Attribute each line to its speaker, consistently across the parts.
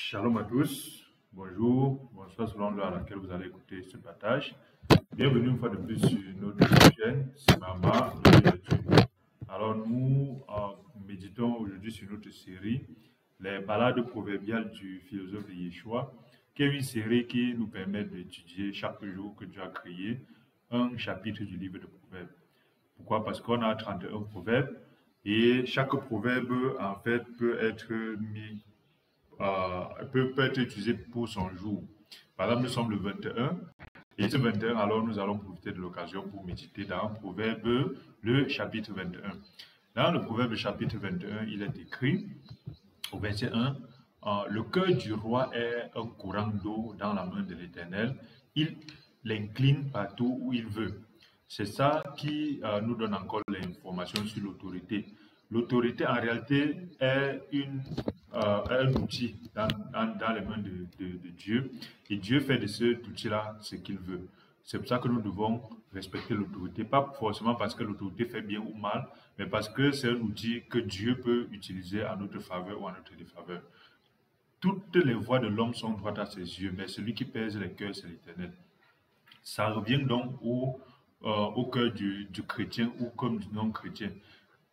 Speaker 1: Shalom à tous, bonjour, bonsoir selon l'heure à laquelle vous allez écouter ce partage. Bienvenue une fois de plus sur notre chaîne, Simama, le Dieu de Dieu. Alors nous méditons aujourd'hui sur notre série, les balades proverbiales du philosophe de Yeshua, qui est une série qui nous permet d'étudier chaque jour que Dieu a créé un chapitre du livre de Proverbes. Pourquoi? Parce qu'on a 31 proverbes et chaque proverbe en fait peut être mis peut être utilisé pour son jour. Par exemple, nous sommes le 21, et ce 21, alors nous allons profiter de l'occasion pour méditer dans Proverbe, le chapitre 21. Dans le Proverbe chapitre 21, il est écrit au verset 1, le cœur du roi est un courant d'eau dans la main de l'Éternel, il l'incline partout où il veut. C'est ça qui nous donne encore l'information sur l'autorité. L'autorité, en réalité, est un outil dans les mains de Dieu. Et Dieu fait de cet outil-là ce qu'il veut. C'est pour ça que nous devons respecter l'autorité. Pas forcément parce que l'autorité fait bien ou mal, mais parce que c'est un outil que Dieu peut utiliser à notre faveur ou à notre défaveur. Toutes les voies de l'homme sont droites à ses yeux, mais celui qui pèse les cœurs, c'est l'Éternel. Ça revient donc au cœur du chrétien ou comme du non-chrétien.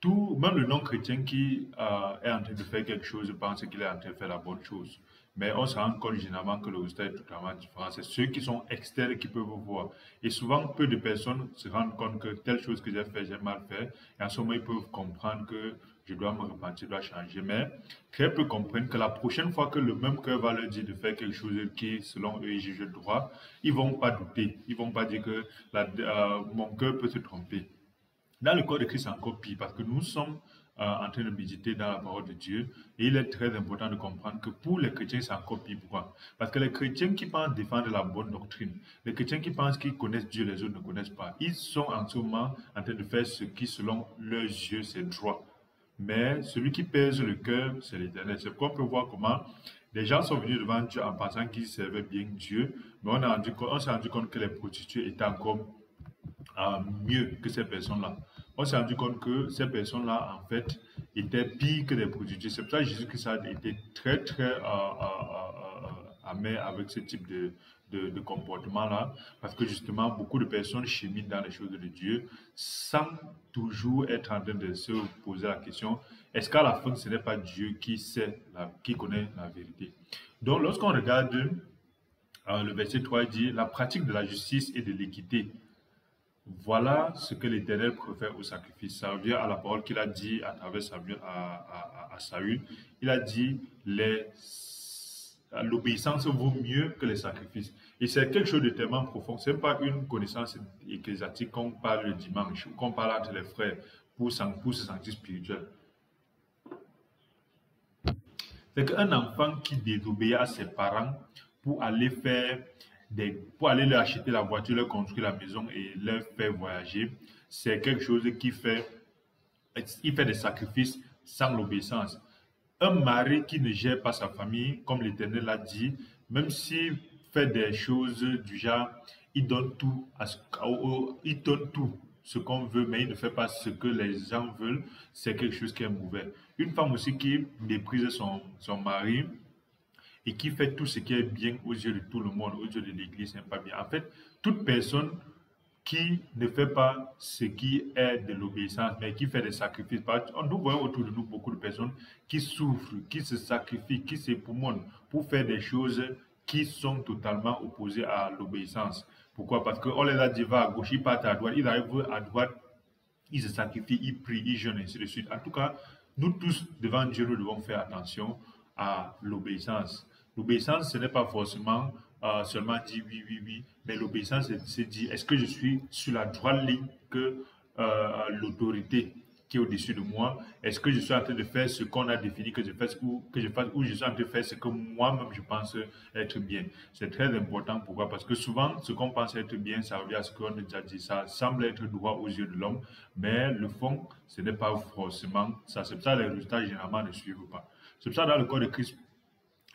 Speaker 1: Même le non-chrétien qui est en train de faire quelque chose pense qu'il est en train de faire la bonne chose. Mais on se rend compte généralement que le résultat est totalement différent. C'est ceux qui sont externes qui peuvent voir. Et souvent, peu de personnes se rendent compte que telle chose que j'ai fait, j'ai mal fait. Et en ce moment, ils peuvent comprendre que je dois me repentir, je dois changer. Mais très peu comprennent que la prochaine fois que le même cœur va leur dire de faire quelque chose qui, selon eux, est jugé droit, ils ne vont pas douter. Ils ne vont pas dire que mon cœur peut se tromper. Dans le corps de Christ, c'est encore pire parce que nous sommes en train de méditer dans la parole de Dieu et il est très important de comprendre que pour les chrétiens, c'est encore pire. Pourquoi? Parce que les chrétiens qui pensent défendre la bonne doctrine, les chrétiens qui pensent qu'ils connaissent Dieu, les autres ne connaissent pas, ils sont en ce moment en train de faire ce qui, selon leurs yeux, c'est droit. Mais celui qui pèse le cœur, c'est l'Éternel. C'est pourquoi on peut voir comment les gens sont venus devant Dieu en pensant qu'ils servaient bien Dieu, mais on s'est rendu compte que les prostituées étaient encore mieux que ces personnes-là. On s'est rendu compte que ces personnes-là, en fait, étaient pires que les prostituées. C'est pour ça que Jésus-Christ a été très, très amer avec ce type de comportement-là, parce que justement, beaucoup de personnes cheminent dans les choses de Dieu sans toujours être en train de se poser la question, est-ce qu'à la fin, ce n'est pas Dieu qui sait, qui connaît la vérité? Donc, lorsqu'on regarde le verset 3, il dit, la pratique de la justice et de l'équité, voilà ce que l'Éternel préfère au sacrifice. Ça revient à la parole qu'il a dit à travers Samuel à Saül. Il a dit l'obéissance vaut mieux que les sacrifices. Et c'est quelque chose de tellement profond. Ce n'est pas une connaissance ecclésiastique qu'on parle le dimanche ou qu'on parle entre les frères pour se sentir spirituel. C'est qu'un enfant qui désobéit à ses parents pour aller leur acheter la voiture, leur construire la maison et leur faire voyager, c'est quelque chose il fait des sacrifices sans l'obéissance. Un mari qui ne gère pas sa famille, comme l'Éternel l'a dit, même s'il fait des choses du genre, il donne tout ce qu'on veut, mais il ne fait pas ce que les gens veulent, c'est quelque chose qui est mauvais. Une femme aussi qui méprise son mari et qui fait tout ce qui est bien aux yeux de tout le monde, aux yeux de l'Église, n'est pas bien. En fait, toute personne qui ne fait pas ce qui est de l'obéissance, mais qui fait des sacrifices. Nous voyons autour de nous beaucoup de personnes qui souffrent, qui se sacrifient, qui s'époumonent pour faire des choses qui sont totalement opposées à l'obéissance. Pourquoi? Parce qu'on les a dit, va à gauche, ils partent à droite, ils arrivent à droite, ils se sacrifient, ils prient, ils jeûnent, ainsi de suite. En tout cas, nous tous, devant Dieu, nous devons faire attention à l'obéissance. L'obéissance, ce n'est pas forcément seulement dire oui, oui, oui, mais l'obéissance, c'est dire est-ce que je suis sur la droite ligne que l'autorité qui est au-dessus de moi? Est-ce que je suis en train de faire ce qu'on a défini que je fasse ou je suis en train de faire ce que moi-même je pense être bien? C'est très important. Pourquoi? Parce que souvent, ce qu'on pense être bien, ça revient à ce qu'on a déjà dit. Ça semble être droit aux yeux de l'homme, mais le fond, ce n'est pas forcément ça. C'est pour ça que les résultats généralement ne suivent pas. C'est pour ça dans le corps de Christ,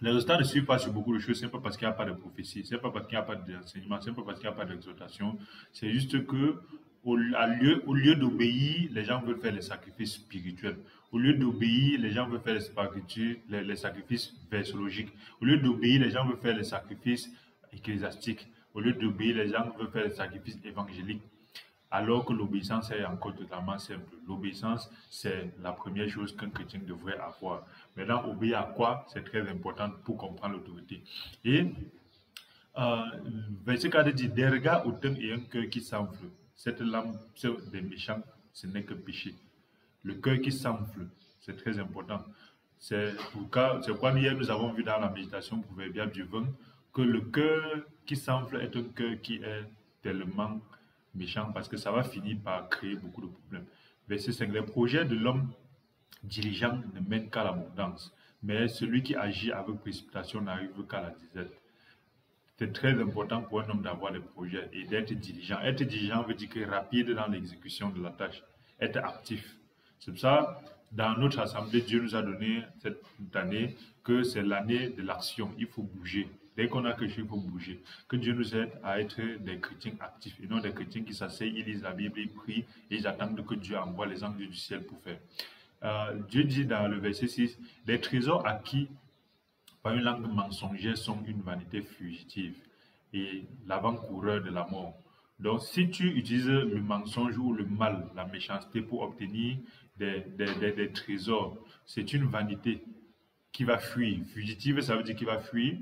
Speaker 1: les résultats ne suivent pas sur beaucoup de choses, c'est pas parce qu'il n'y a pas de prophétie, c'est pas parce qu'il n'y a pas d'enseignement, c'est pas parce qu'il n'y a pas d'exhortation. C'est juste que au lieu d'obéir, les gens veulent faire les sacrifices spirituels. Au lieu d'obéir, les gens veulent faire les sacrifices versologiques. Au lieu d'obéir, les gens veulent faire les sacrifices ecclésiastiques. Au lieu d'obéir, les gens veulent faire les sacrifices évangéliques. Alors que l'obéissance est encore totalement simple. L'obéissance, c'est la première chose qu'un chrétien devrait avoir. Maintenant, obéir à quoi? C'est très important pour comprendre l'autorité. Et verset 4 dit, des regards hautains et un cœur qui s'enfle. Cette lame des méchants, ce n'est que péché. Le cœur qui s'enfle, c'est très important. C'est pourquoi hier nous avons vu dans la méditation proverbiale du 20 que le cœur qui s'enfle est un cœur qui est tellement méchant parce que ça va finir par créer beaucoup de problèmes. Verset 5, les projets de l'homme diligent ne mènent qu'à l'abondance, mais celui qui agit avec précipitation n'arrive qu'à la disette. C'est très important pour un homme d'avoir des projets et d'être diligent. Être diligent veut dire que rapide dans l'exécution de la tâche, être actif. C'est pour ça, dans notre assemblée, Dieu nous a donné cette année que c'est l'année de l'action. Il faut bouger. Dès qu'on a quelque chose, il faut bouger. Que Dieu nous aide à être des chrétiens actifs et non des chrétiens qui s'asseyent, ils lisent la Bible, ils prient et ils attendent que Dieu envoie les anges du ciel pour faire. Dieu dit dans le verset 6, les trésors acquis par une langue mensongère sont une vanité fugitive et l'avant-coureur de la mort. Donc, si tu utilises le mensonge ou le mal, la méchanceté pour obtenir des trésors, c'est une vanité qui va fuir. Fugitive, ça veut dire qu'il va fuir.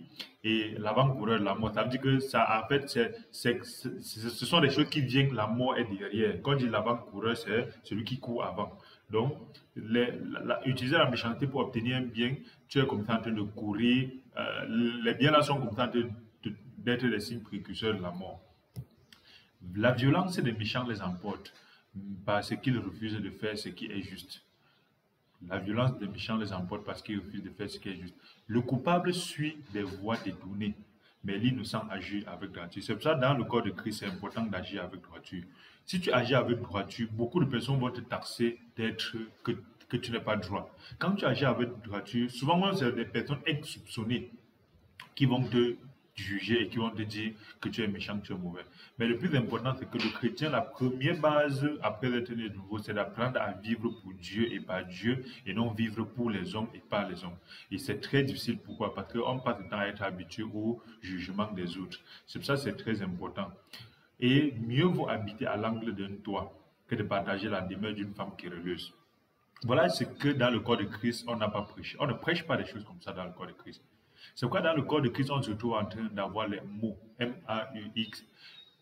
Speaker 1: Et l'avant-coureur de la mort, ça veut dire que ça, en fait, ce sont des choses qui viennent, la mort est derrière. Quand on dit l'avant-coureur, c'est celui qui court avant. Donc, utiliser la méchanceté pour obtenir un bien, tu es comme ça en train de courir. Les biens là sont comme ça d'être des signes précurseurs de la mort. La violence des méchants les emporte parce qu'ils refusent de faire ce qui est juste. La violence des méchants les emporte parce qu'ils refusent de faire ce qui est juste. Le coupable suit des voies détournées, mais l'innocent agit avec droiture. C'est pour ça que dans le corps de Christ, c'est important d'agir avec droiture. Si tu agis avec droiture, beaucoup de personnes vont te taxer d'être que tu n'es pas droit. Quand tu agis avec droiture, souvent c'est des personnes insoupçonnées qui vont te juger et qui vont te dire que tu es méchant, que tu es mauvais. Mais le plus important, c'est que le chrétien, la première base après être né de nouveau, c'est d'apprendre à vivre pour Dieu et par Dieu et non vivre pour les hommes et par les hommes. Et c'est très difficile. Pourquoi? Parce qu'on passe le temps à être habitué au jugement des autres. C'est pour ça que c'est très important. Et mieux vaut habiter à l'angle d'un toit que de partager la demeure d'une femme querelleuse. Voilà ce que dans le corps de Christ, on n'a pas prêché. On ne prêche pas des choses comme ça dans le corps de Christ. C'est pourquoi dans le corps de Christ, on se trouve en train d'avoir les mots M-A-U-X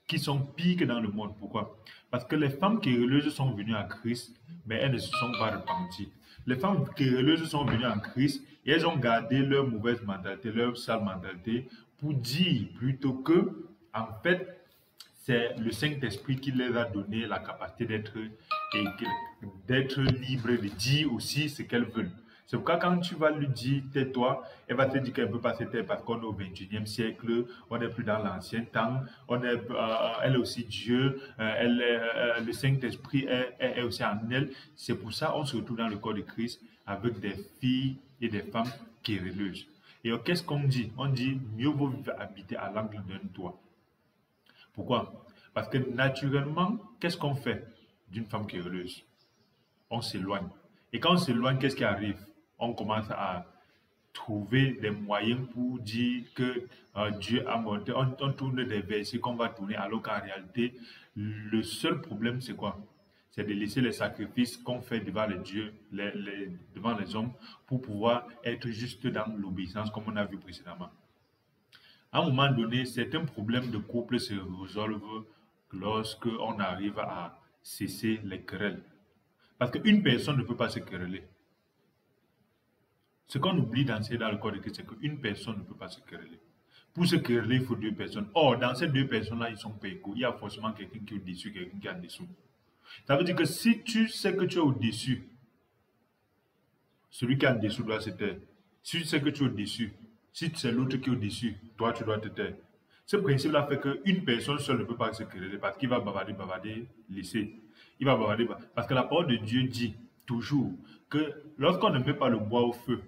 Speaker 1: qui sont pires que dans le monde. Pourquoi? Parce que les femmes querelleuses sont venues à Christ, mais elles ne se sont pas repenties. Les femmes querelleuses sont venues en Christ et elles ont gardé leur mauvaise mentalité, leur sale mentalité pour dire plutôt que, en fait, c'est le Saint-Esprit qui les a donné la capacité d'être libre de dire aussi ce qu'elles veulent. C'est pourquoi quand tu vas lui dire tais-toi, elle va te dire qu'elle ne peut pas se taire parce qu'on est au 21e siècle, on n'est plus dans l'ancien temps, elle est aussi Dieu, le Saint-Esprit est aussi en elle. C'est pour ça qu'on se retrouve dans le corps de Christ avec des filles et des femmes querelleuses. Et qu'est-ce qu'on dit? On dit mieux vaut habiter à l'angle d'un toit. Pourquoi? Parce que naturellement, qu'est-ce qu'on fait d'une femme querelleuse? On s'éloigne. Et quand on s'éloigne, qu'est-ce qui arrive? On commence à trouver des moyens pour dire que Dieu a monté. On tourne des versets qu'on va tourner, alors qu'en réalité, le seul problème, c'est quoi? C'est de laisser les sacrifices qu'on fait devant les dieux, devant les hommes, pour pouvoir être juste dans l'obéissance, comme on a vu précédemment. À un moment donné, certains problèmes de couple se résolvent lorsque on arrive à cesser les querelles. Parce qu'une personne ne peut pas se quereller. Ce qu'on oublie d'enseigner dans le corps de Christ, c'est qu'une personne ne peut pas se quereller. Pour se quereller, il faut deux personnes. Or, dans ces deux personnes-là, ils sont pas égaux. Il y a forcément quelqu'un qui est au-dessus, quelqu'un qui est en dessous. Ça veut dire que si tu sais que tu es au-dessus, celui qui est en dessous doit se taire. Si tu sais que tu es au-dessus, si c'est l'autre qui est au-dessus, toi, tu dois te taire. Ce principe-là fait qu'une personne seule ne peut pas se quereller parce qu'il va bavarder, laisser. Il va bavarder. Parce que la parole de Dieu dit toujours que lorsqu'on ne met pas le bois au feu,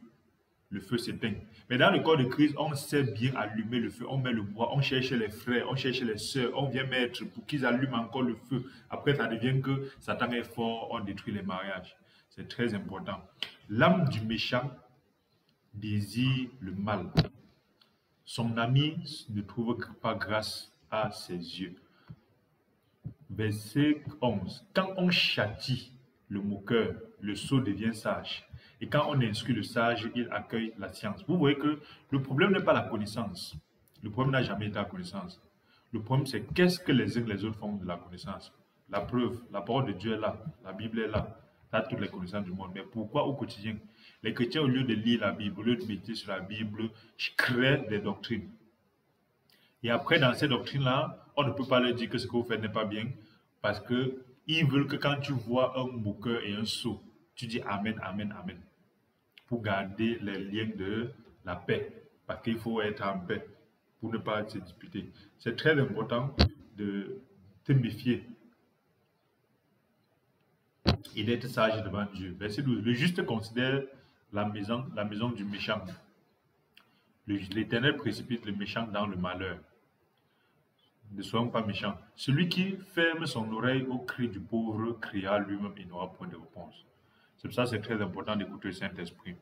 Speaker 1: le feu s'éteint. Mais dans le corps de Christ, on sait bien allumer le feu. On met le bois, on cherche les frères, on cherche les sœurs, on vient mettre pour qu'ils allument encore le feu. Après, ça devient que Satan est fort, on détruit les mariages. C'est très important. L'âme du méchant désire le mal. Son ami ne trouve pas grâce à ses yeux. Verset 11. Quand on châtie le moqueur, le sot devient sage. Et quand on instruit le sage, il accueille la science. Vous voyez que le problème n'est pas la connaissance. Le problème n'a jamais été la connaissance. Le problème, c'est qu'est-ce que les uns et les autres font de la connaissance. La preuve, la parole de Dieu est là, la Bible est là, ça a toutes les connaissances du monde. Mais pourquoi au quotidien, les chrétiens, au lieu de lire la Bible, au lieu de méditer sur la Bible, créent des doctrines. Et après, dans ces doctrines-là, on ne peut pas leur dire que ce que vous faites n'est pas bien, parce qu'ils veulent que quand tu vois un moqueur et un sot, tu dis Amen, Amen, Amen, pour garder les liens de la paix, parce qu'il faut être en paix, pour ne pas se disputer. C'est très important de te méfier et d'être sage devant Dieu. Verset 12. Le juste considère la maison du méchant. L'Éternel précipite le méchant dans le malheur. Ne soyons pas méchants. Celui qui ferme son oreille au cri du pauvre criera lui-même et n'aura point de réponse. C'est pour ça que c'est très important d'écouter le Saint-Esprit.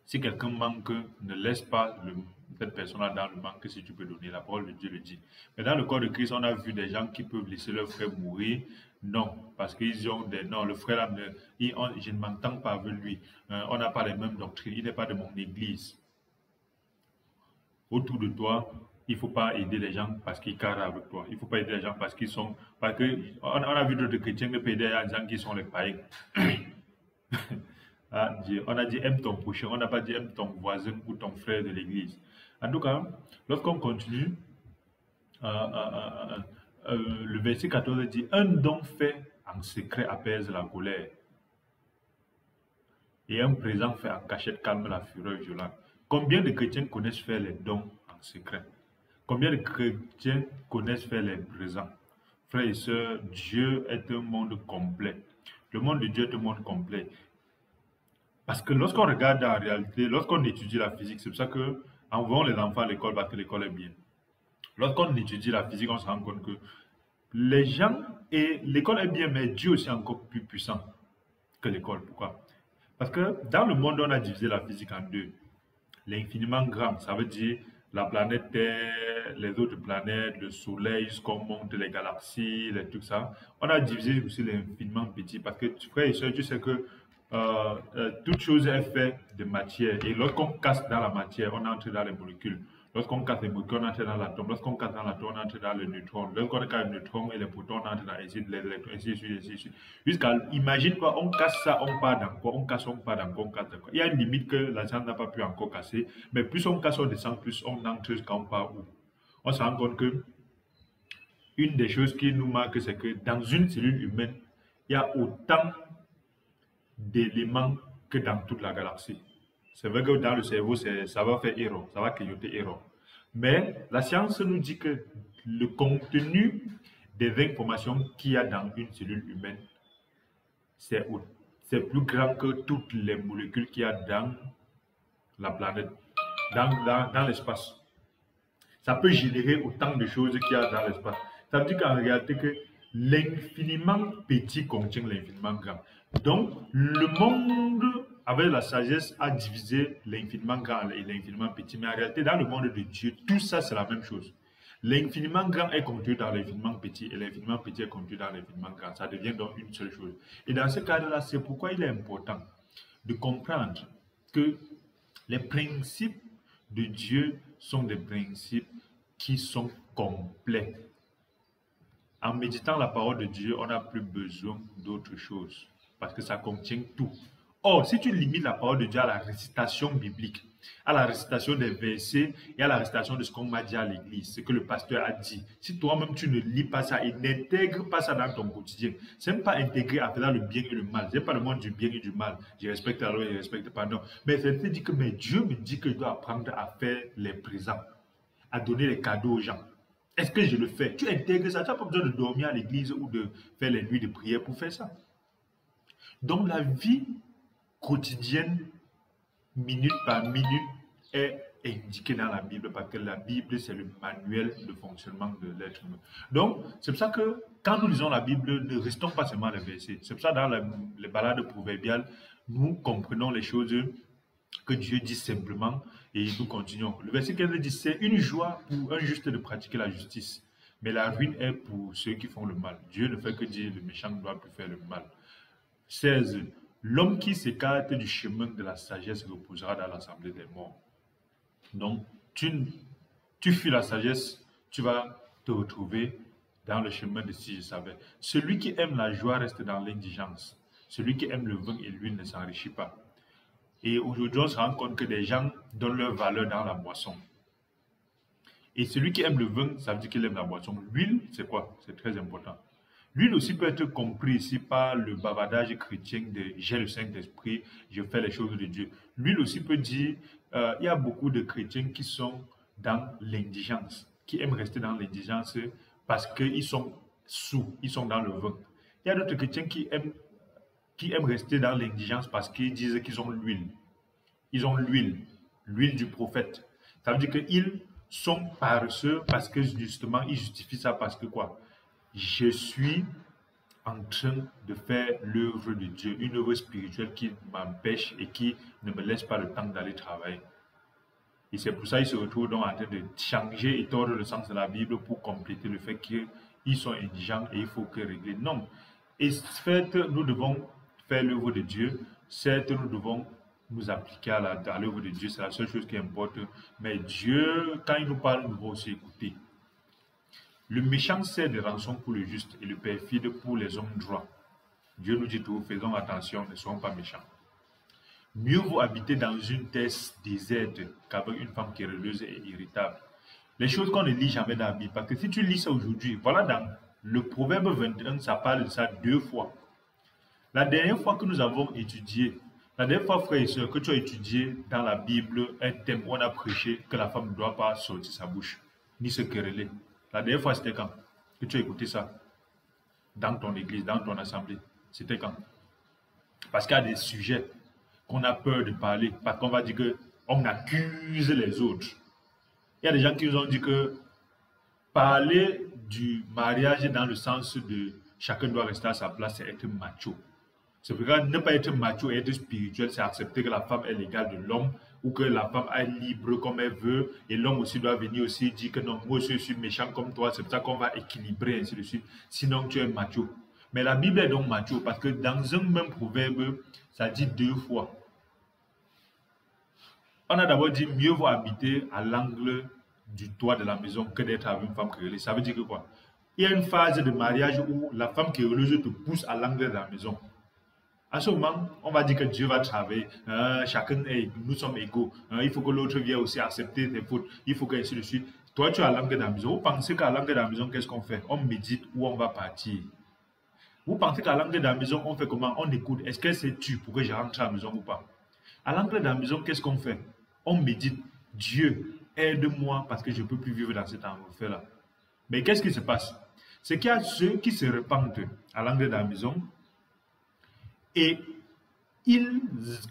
Speaker 1: Si quelqu'un manque, ne laisse pas cette personne-là dans le manque si tu peux donner. La parole de Dieu le dit. Mais dans le corps de Christ, on a vu des gens qui peuvent laisser leur frère mourir. Non, parce qu'ils ont des... Non, le frère, je ne m'entends pas avec lui. On n'a pas les mêmes doctrines. Il n'est pas de mon église. Autour de toi, il ne faut pas aider les gens parce qu'ils carrent avec toi. Il ne faut pas aider les gens parce qu'ils sont... Parce que on a vu d'autres chrétiens qui aider les gens qui sont les païens. On a dit aime ton prochain, on n'a pas dit aime ton voisin ou ton frère de l'église. En tout cas, lorsqu'on continue, le verset 14 dit un don fait en secret apaise la colère, et un présent fait en cachette calme la fureur violente. Combien de chrétiens connaissent faire les dons en secret? Combien de chrétiens connaissent faire les présents? Frères et sœurs, Dieu est un monde complet. Le monde de Dieu est un monde complet. Parce que lorsqu'on regarde en réalité, lorsqu'on étudie la physique, c'est pour ça que envoyons les enfants à l'école parce que l'école est bien. Lorsqu'on étudie la physique, on se rend compte que les gens, et l'école est bien, mais Dieu aussi est encore plus puissant que l'école. Pourquoi? Parce que dans le monde, on a divisé la physique en deux. L'infiniment grand, ça veut dire la planète Terre, les autres planètes, le soleil, jusqu'on monte, les galaxies, les trucs ça. On a divisé aussi l'infiniment petit parce que, frère et soeur, tu sais que toute chose est faite de matière. Et lorsqu'on casse dans la matière, on entre dans les molécules. Lorsqu'on casse les molécules, on entre dans l'atome. Lorsqu'on casse dans l'atome, on entre dans le neutron. Lorsqu'on casse le neutron et les protons, on entre dans les électrons, ainsi de suite, ainsi de suite. Imagine quoi, on casse ça, on part dans quoi? On casse, on part dans quoi? On casse dans quoi? Il y a une limite que la science n'a pas pu encore casser. Mais plus on casse, on descend, plus on entre jusqu'à on part où? On se rend compte que une des choses qui nous marque, c'est que dans une cellule humaine, il y a autant d'éléments que dans toute la galaxie. C'est vrai que dans le cerveau, ça va faire erreur, ça va clignoter erreur. Mais la science nous dit que le contenu des informations qu'il y a dans une cellule humaine, c'est plus grand que toutes les molécules qu'il y a dans la planète, dans l'espace. Ça peut générer autant de choses qu'il y a dans l'espace. Ça veut dire qu'en réalité, que l'infiniment petit contient l'infiniment grand. Donc, le monde, avec la sagesse, a divisé l'infiniment grand et l'infiniment petit. Mais en réalité, dans le monde de Dieu, tout ça, c'est la même chose. L'infiniment grand est contenu dans l'infiniment petit et l'infiniment petit est contenu dans l'infiniment grand. Ça devient donc une seule chose. Et dans ce cadre-là, c'est pourquoi il est important de comprendre que les principes de Dieu sont des principes qui sont complets. En méditant la parole de Dieu, on n'a plus besoin d'autre chose parce que ça contient tout. Or, si tu limites la parole de Dieu à la récitation biblique, à la récitation des versets et à la récitation de ce qu'on m'a dit à l'église, ce que le pasteur a dit, si toi-même tu ne lis pas ça et n'intègres pas ça dans ton quotidien, c'est même pas intégrer à faire le bien et le mal, c'est pas le monde du bien et du mal, je respecte la loi, je respecte pas, non, mais c'est de dire que mais Dieu me dit que je dois apprendre à faire les présents, à donner les cadeaux aux gens. Est-ce que je le fais? Tu intègres ça, tu n'as pas besoin de dormir à l'église ou de faire les nuits de prière pour faire ça. Donc la vie quotidienne, minute par minute, est indiqué dans la Bible parce que la Bible, c'est le manuel de fonctionnement de l'être humain. Donc, c'est pour ça que quand nous lisons la Bible, ne restons pas seulement les versets. C'est pour ça que dans les balades proverbiales, nous comprenons les choses que Dieu dit simplement et nous continuons. Le verset 15 dit, c'est une joie pour un juste de pratiquer la justice, mais la ruine est pour ceux qui font le mal. Dieu ne fait que dire, le méchant ne doit plus faire le mal. 16. L'homme qui s'écarte du chemin de la sagesse reposera dans l'assemblée des morts. Donc, tu fuis la sagesse, tu vas te retrouver dans le chemin de si je savais. Celui qui aime la joie reste dans l'indigence. Celui qui aime le vin et l'huile ne s'enrichit pas. Et aujourd'hui, on se rend compte que des gens donnent leur valeur dans la boisson. Et celui qui aime le vin, ça veut dire qu'il aime la boisson. L'huile, c'est quoi? C'est très important. L'huile aussi peut être compris ici par le bavardage chrétien de j'ai le Saint-Esprit, je fais les choses de Dieu. L'huile aussi peut dire, il y a beaucoup de chrétiens qui sont dans l'indigence, qui aiment rester dans l'indigence parce qu'ils sont sous, ils sont dans le vin. Il y a d'autres chrétiens qui aiment rester dans l'indigence parce qu'ils disent qu'ils ont l'huile. Ils ont l'huile du prophète. Ça veut dire qu'ils sont paresseux parce que justement, ils justifient ça parce que quoi? Je suis en train de faire l'œuvre de Dieu, une œuvre spirituelle qui m'empêche et qui ne me laisse pas le temps d'aller travailler. Et c'est pour ça qu'ils se retrouvent donc en train de changer et tordre le sens de la Bible pour compléter le fait qu'ils sont indigents et il faut que régler. Non. Et certes, nous devons faire l'œuvre de Dieu. Certes, nous devons nous appliquer à l'œuvre de Dieu. C'est la seule chose qui importe. Mais Dieu, quand il nous parle, nous devons aussi écouter. Le méchant sert des rançons pour le juste et le perfide pour les hommes droits. Dieu nous dit tout, faisons attention, ne soyons pas méchants. Mieux vaut habiter dans une terre déserte qu'avec une femme querelleuse et irritable. Les choses qu'on ne lit jamais dans la Bible. Parce que si tu lis ça aujourd'hui, voilà dans le Proverbe 21, ça parle de ça 2 fois. La dernière fois que nous avons étudié, la dernière fois, frères et sœurs, que tu as étudié dans la Bible un thème où on a prêché que la femme ne doit pas sortir sa bouche, ni se quereller. La dernière fois, c'était quand que tu as écouté ça dans ton église, dans ton assemblée? C'était quand? Parce qu'il y a des sujets qu'on a peur de parler, parce qu'on va dire qu'on accuse les autres. Il y a des gens qui nous ont dit que parler du mariage dans le sens de chacun doit rester à sa place, c'est être macho. C'est pourquoi ne pas être macho et être spirituel, c'est accepter que la femme est l'égale de l'homme ou que la femme est libre comme elle veut et l'homme aussi doit venir aussi dire que non, moi aussi je suis méchant comme toi, c'est pour ça qu'on va équilibrer ainsi de suite. Sinon tu es macho. Mais la Bible est donc macho parce que dans un même proverbe, ça dit 2 fois. On a d'abord dit mieux vaut habiter à l'angle du toit de la maison que d'être avec une femme querelleuse. Ça veut dire que quoi? Il y a une phase de mariage où la femme querelleuse te pousse à l'angle de la maison. À ce moment, on va dire que Dieu va travailler. Nous sommes égaux. Il faut que l'autre vienne aussi accepter tes fautes. Il faut qu'ainsi de suite. Toi, tu es à l'angle de la maison. Vous pensez qu'à l'angle de la maison, qu'est-ce qu'on fait? On médite ou on va partir. Vous pensez qu'à l'angle de la maison, on fait comment? On écoute. Est-ce qu'elle s'est tue pour que je rentre à la maison ou pas? À l'angle de la maison, qu'est-ce qu'on fait? On médite. Dieu, aide-moi parce que je ne peux plus vivre dans cet enfer-là. Mais qu'est-ce qui se passe? C'est qu'il y a ceux qui se repentent à l'angle de la maison et ils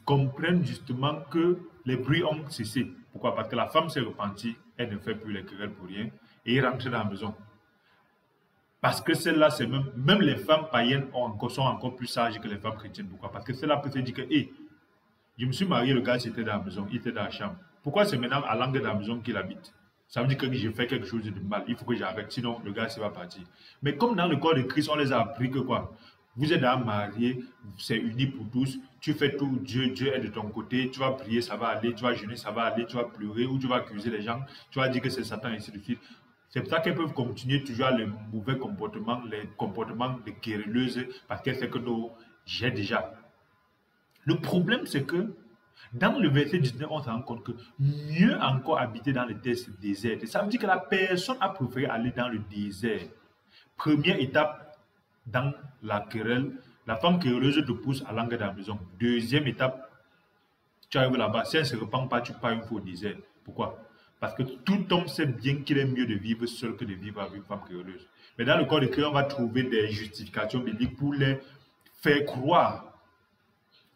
Speaker 1: comprennent justement que les bruits ont cessé. Pourquoi? Parce que la femme s'est repentie, elle ne fait plus les querelles pour rien et ils rentrent dans la maison. Parce que celle-là, c'est même les femmes païennes sont encore plus sages que les femmes chrétiennes. Pourquoi? Parce que celle-là peut se dire que, je me suis marié, le gars c'était dans la maison, il était dans la chambre. Pourquoi c'est maintenant à l'angle de la maison qu'il habite? Ça veut dire que j'ai fait quelque chose de mal, il faut que j'arrête, sinon le gars va partir. Mais comme dans le corps de Christ, on les a appris que quoi? Vous êtes marié, c'est uni pour tous, tu fais tout, Dieu est de ton côté, tu vas prier, ça va aller, tu vas jeûner, ça va aller, tu vas pleurer ou tu vas accuser les gens, tu vas dire que c'est Satan et ainsi de suite. C'est pour ça qu'elles peuvent continuer toujours les mauvais comportements, les comportements de querelleuses, parce qu'elles savent que non, j'ai déjà. Le problème, c'est que dans le verset 19, on se rend compte que mieux encore habiter dans les terres désertes. Ça veut dire que la personne a préféré aller dans le désert. Première étape dans la querelle, la femme querelleuse te pousse à l'angle de la maison. Deuxième étape, tu arrives là-bas. Si elle ne se repent pas, tu pars une fois au désert. Pourquoi? Parce que tout homme sait bien qu'il est mieux de vivre seul que de vivre avec une femme querelleuse. Mais dans le corps de Christ, on va trouver des justifications bibliques pour les faire croire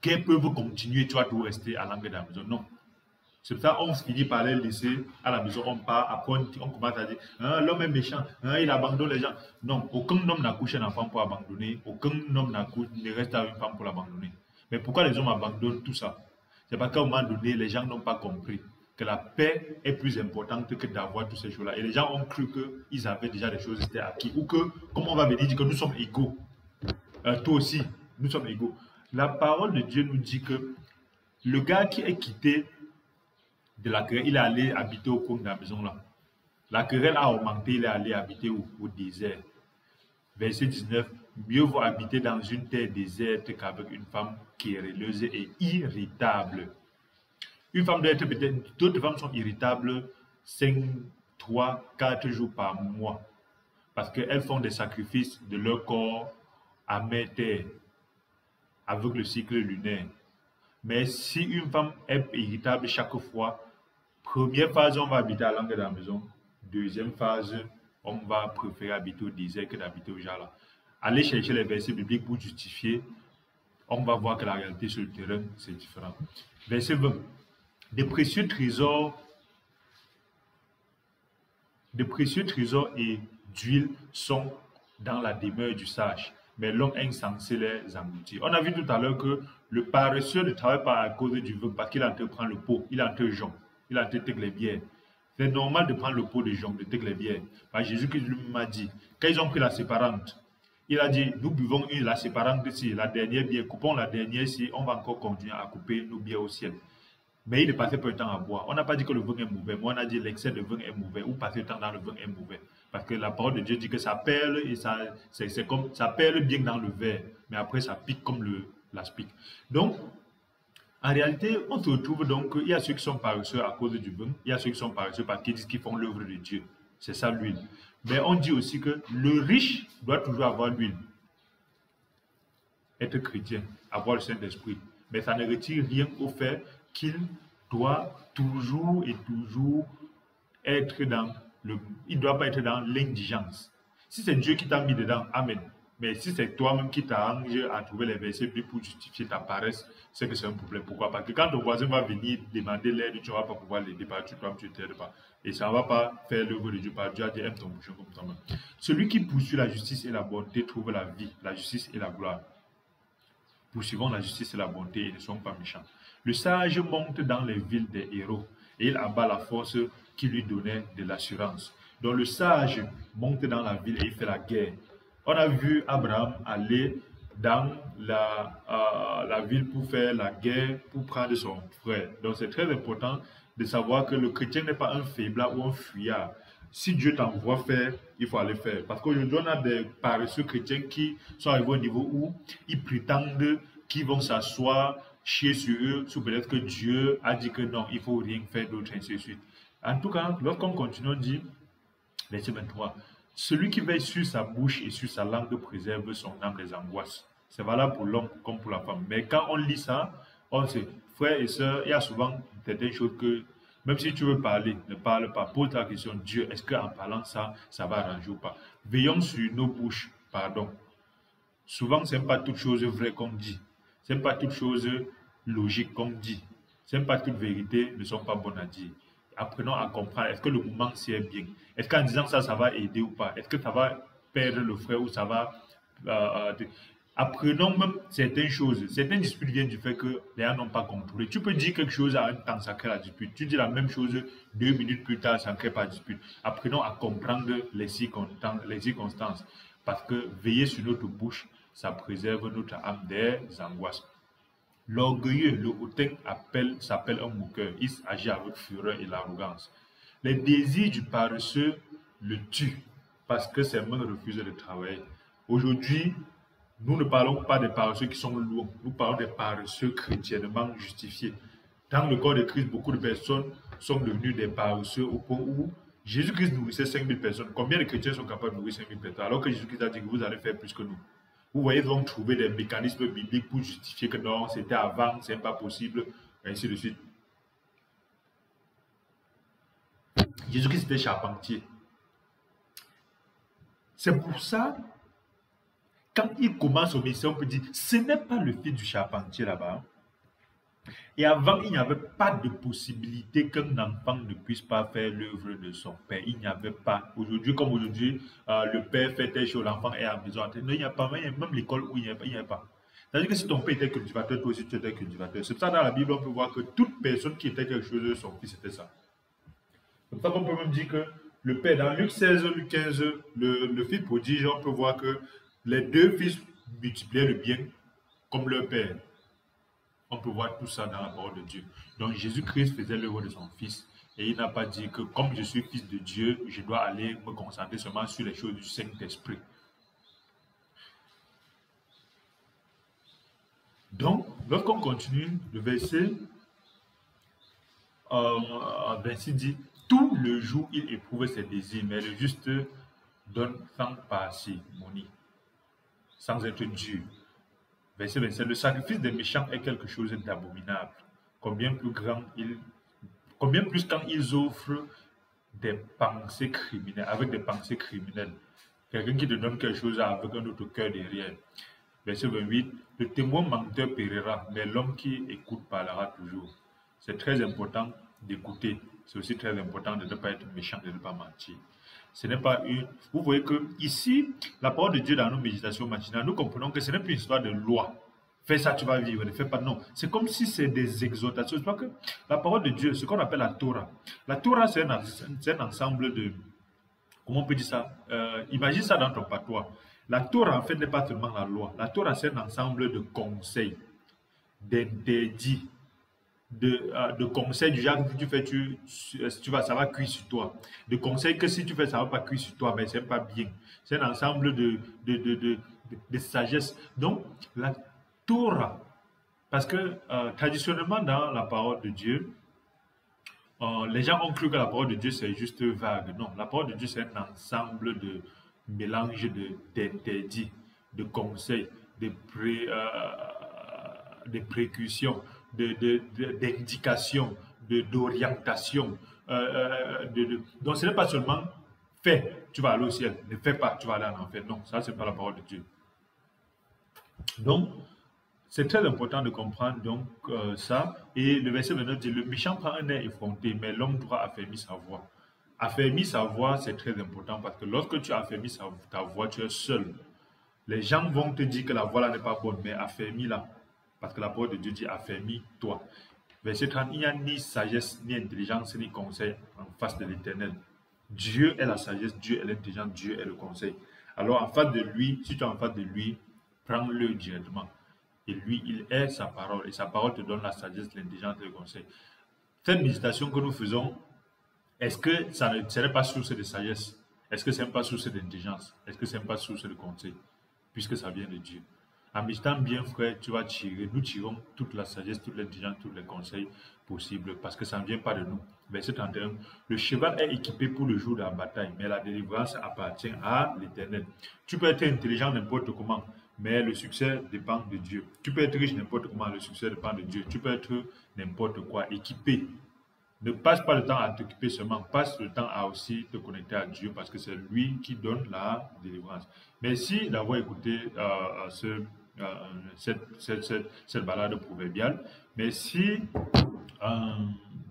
Speaker 1: qu'elles peuvent continuer, tu vas tout rester à l'angle de la maison. Non. C'est pour ça qu'on finit par les laisser à la maison, on part, après on commence à dire hein, l'homme est méchant, hein, il abandonne les gens. Non, aucun homme n'accouche un enfant pour abandonner, aucun homme ne reste à une femme pour l'abandonner. Mais pourquoi les hommes abandonnent tout ça? C'est parce qu'à un moment donné, les gens n'ont pas compris que la paix est plus importante que d'avoir toutes ces choses-là. Et les gens ont cru qu'ils avaient déjà des choses, c'était acquis. Ou que, comme on va venir dire que nous sommes égaux. Toi aussi, nous sommes égaux. La parole de Dieu nous dit que le gars qui est quitté de la querelle, il est allé habiter au coin de la maison là. La querelle a augmenté, il est allé habiter au désert. Verset 19, mieux vaut habiter dans une terre déserte qu'avec une femme querelleuse et irritable. Une femme doit être peut-être, d'autres femmes sont irritables 5, 3, 4 jours par mois. Parce qu'elles font des sacrifices de leur corps à mère terre, avec le cycle lunaire. Mais si une femme est irritable chaque fois, première phase, on va habiter à l'angle de la maison. Deuxième phase, on va préférer habiter au désert que d'habiter au jardin. Allez chercher les versets bibliques pour justifier. On va voir que la réalité sur le terrain, c'est différent. Verset 20. Des précieux trésors et d'huile sont dans la demeure du sage, mais l'homme insensé les engloutit. On a vu tout à l'heure que le paresseux ne travaille pas à cause du vin parce qu'il entreprend le pot, il entreprend il entreprend les bières. C'est normal de prendre le pot de jonc, de tec les bières. Jésus-Christ lui m'a dit, quand ils ont pris la séparante, il a dit, nous buvons la séparante ici, la dernière bière, coupons la dernière ici, on va encore continuer à couper nos bières au ciel. Mais il ne passait pas le temps à boire. On n'a pas dit que le vin est mauvais, mais on a dit que l'excès de vin est mauvais, ou passer le temps dans le vin est mauvais. Parce que la parole de Dieu dit que ça perle, et c'est comme, ça perle bien dans le verre, mais après ça pique comme l'aspic. Donc, en réalité, on se retrouve donc, il y a ceux qui sont paresseux à cause du vin, il y a ceux qui sont paresseux parce qu'ils disent qu'ils font l'œuvre de Dieu. C'est ça l'huile. Mais on dit aussi que le riche doit toujours avoir l'huile. Être chrétien, avoir le Saint-Esprit. Mais ça ne retire rien au fait qu'il doit toujours et toujours être dans le... Il ne doit pas être dans l'indigence. Si c'est Dieu qui t'a mis dedans, amen. Mais si c'est toi-même qui t'arrange à trouver les versets pour justifier ta paresse, c'est que c'est un problème. Pourquoi? Parce que quand ton voisin va venir demander l'aide, tu ne vas pas pouvoir l'aider parce que toi tu ne t'aides pas. Et ça ne va pas faire l'œuvre de Dieu. Parce que Dieu a dit aime ton bouchon comme toi-même. Celui qui poursuit la justice et la bonté trouve la vie, la justice et la gloire. Poursuivons la justice et la bonté et ne soyons pas méchants. Le sage monte dans les villes des héros et il abat la force qui lui donnait de l'assurance. Donc le sage monte dans la ville et il fait la guerre. On a vu Abraham aller dans la ville pour faire la guerre, pour prendre son frère. Donc c'est très important de savoir que le chrétien n'est pas un faiblard ou un fuyard. Si Dieu t'envoie faire, il faut aller faire. Parce qu'aujourd'hui, on a des paresseux chrétiens qui sont arrivés au niveau où ils prétendent qu'ils vont s'asseoir, chier sur eux, sous peut-être que Dieu a dit que non, il ne faut rien faire d'autre, ainsi de suite. En tout cas, lorsqu'on continue, on dit, verset 23, celui qui veille sur sa bouche et sur sa langue préserve son âme des angoisses. C'est valable pour l'homme comme pour la femme. Mais quand on lit ça, on sait, frères et sœurs, il y a souvent certaines choses que, même si tu veux parler, ne parle pas. Pose la question, Dieu, est-ce qu'en parlant ça, ça va arranger ou pas? Veillons sur nos bouches, pardon. Souvent, ce n'est pas toute chose vraie qu'on dit. Ce n'est pas toute chose logique qu'on dit. Ce n'est pas toutes vérités ne sont pas bonnes à dire. Apprenons à comprendre, est-ce que le mouvement sert bien? Est-ce qu'en disant ça, ça va aider ou pas? Est-ce que ça va perdre le frère ou ça va... apprenons même certaines choses. Certaines disputes viennent du fait que les gens n'ont pas contrôlé. Tu peux dire quelque chose à un temps, ça crée la dispute. Tu dis la même chose 2 minutes plus tard, ça ne crée pas de dispute. Apprenons à comprendre les circonstances. Parce que veiller sur notre bouche, ça préserve notre âme des angoisses. L'orgueilleux, le hautain s'appelle un moqueur. Il agit avec fureur et l'arrogance. Les désirs du paresseux le tuent parce que ses mains refusent de travailler. Aujourd'hui, nous ne parlons pas des paresseux qui sont lourds. Nous parlons des paresseux chrétiennement justifiés. Dans le corps de Christ, beaucoup de personnes sont devenues des paresseux au point où Jésus-Christ nourrissait 5000 personnes. Combien de chrétiens sont capables de nourrir 5000 personnes alors que Jésus-Christ a dit que vous allez faire plus que nous? Vous voyez, ils vont trouver des mécanismes bibliques pour justifier que non, c'était avant, c'est pas possible, et ainsi de suite. Jésus-Christ était charpentier. C'est pour ça, quand il commence au ministère, on peut dire, ce n'est pas le fils du charpentier là-bas. Et avant, il n'y avait pas de possibilité qu'un enfant ne puisse pas faire l'œuvre de son père. Il n'y avait pas. Aujourd'hui, comme aujourd'hui, le père fait telle chose, l'enfant est à la maison. Non, il n'y a pas. Même l'école où il n'y a pas. C'est-à-dire que si ton père était cultivateur, toi aussi tu étais cultivateur. C'est pour ça que dans la Bible, on peut voir que toute personne qui était quelque chose de son fils, c'était ça. C'est pour ça qu'on peut même dire que le père, dans Luc 16, Luc 15, le fils prodige, on peut voir que les deux fils multipliaient le bien comme leur père. On peut voir tout ça dans la parole de Dieu. Donc Jésus-Christ faisait l'œuvre de son Fils. Et il n'a pas dit que comme je suis fils de Dieu, je dois aller me concentrer seulement sur les choses du Saint-Esprit. Donc, lorsqu'on continue, le verset 26 dit, tout le jour il éprouve ses désirs, mais le juste donne sans parcimonie, sans être dur. Verset 27, le sacrifice des méchants est quelque chose d'abominable. Combien plus quand ils offrent des pensées criminelles, avec des pensées criminelles. Quelqu'un qui te donne quelque chose avec un autre cœur derrière. Verset 28, le témoin menteur périra, mais l'homme qui écoute parlera toujours. C'est très important d'écouter. C'est aussi très important de ne pas être méchant, de ne pas mentir. Ce n'est pas une... Vous voyez que ici, la parole de Dieu dans nos méditations matinales, nous comprenons que ce n'est plus une histoire de loi. Fais ça, tu vas vivre. Ne fais pas. Non. C'est comme si c'est des exhortations. Je crois que la parole de Dieu, ce qu'on appelle la Torah. La Torah, c'est un ensemble de... Comment on peut dire ça? Imagine ça dans ton patois. La Torah, en fait, n'est pas seulement la loi. La Torah, c'est un ensemble de conseils, d'interdits, de conseils du genre que tu fais, ça va cuire sur toi. De conseils que si tu fais, ça ne va pas cuire sur toi, mais c'est pas bien. C'est un ensemble de sagesse. Donc, la Torah, parce que traditionnellement dans la parole de Dieu, les gens ont cru que la parole de Dieu c'est juste vague. Non, la parole de Dieu c'est un ensemble de mélange d'interdits, de conseils, de précautions, d'indications, d'orientation. Donc ce n'est pas seulement fais, tu vas aller au ciel, ne fais pas, tu vas aller en enfer. Non, ça c'est pas la parole de Dieu. Donc, c'est très important de comprendre donc ça. Et le verset 29 dit, le méchant prend un air effronté, mais l'homme doit affermir sa voix. Affermir sa voix, c'est très important parce que lorsque tu affermis ta voix, tu es seul. Les gens vont te dire que la voix là n'est pas bonne, mais affermis-la. Parce que la parole de Dieu dit, affermis-toi. Verset 30, il n'y a ni sagesse, ni intelligence, ni conseil en face de l'Éternel. Dieu est la sagesse, Dieu est l'intelligence, Dieu est le conseil. Alors en face de lui, si tu es en face de lui, prends-le directement. Et lui, il est sa parole. Et sa parole te donne la sagesse, l'intelligence et le conseil. Cette méditation que nous faisons, est-ce que ça ne serait pas source de sagesse? Est-ce que ce n'est pas source d'intelligence? Est-ce que ce n'est pas source de conseil? Puisque ça vient de Dieu. En méditant bien, frère, tu vas tirer. Nous tirons toute la sagesse, toute l'intelligence, tous les conseils possibles. Parce que ça ne vient pas de nous. Verset 31. Le cheval est équipé pour le jour de la bataille, mais la délivrance appartient à l'Éternel. Tu peux être intelligent n'importe comment, mais le succès dépend de Dieu. Tu peux être riche n'importe comment, le succès dépend de Dieu. Tu peux être n'importe quoi, équipé. Ne passe pas le temps à t'occuper seulement, passe le temps à aussi te connecter à Dieu parce que c'est lui qui donne la délivrance. Merci d'avoir écouté cette balade proverbiale. Merci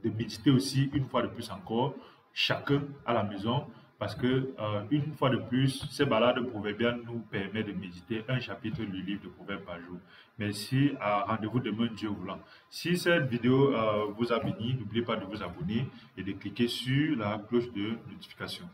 Speaker 1: de méditer aussi une fois de plus encore, chacun à la maison, parce que une fois de plus, ces balades proverbiales nous permettent de méditer un chapitre du livre de Proverbes par jour. Merci, rendez-vous demain, Dieu voulant. Si cette vidéo vous a béni, n'oubliez pas de vous abonner et de cliquer sur la cloche de notification.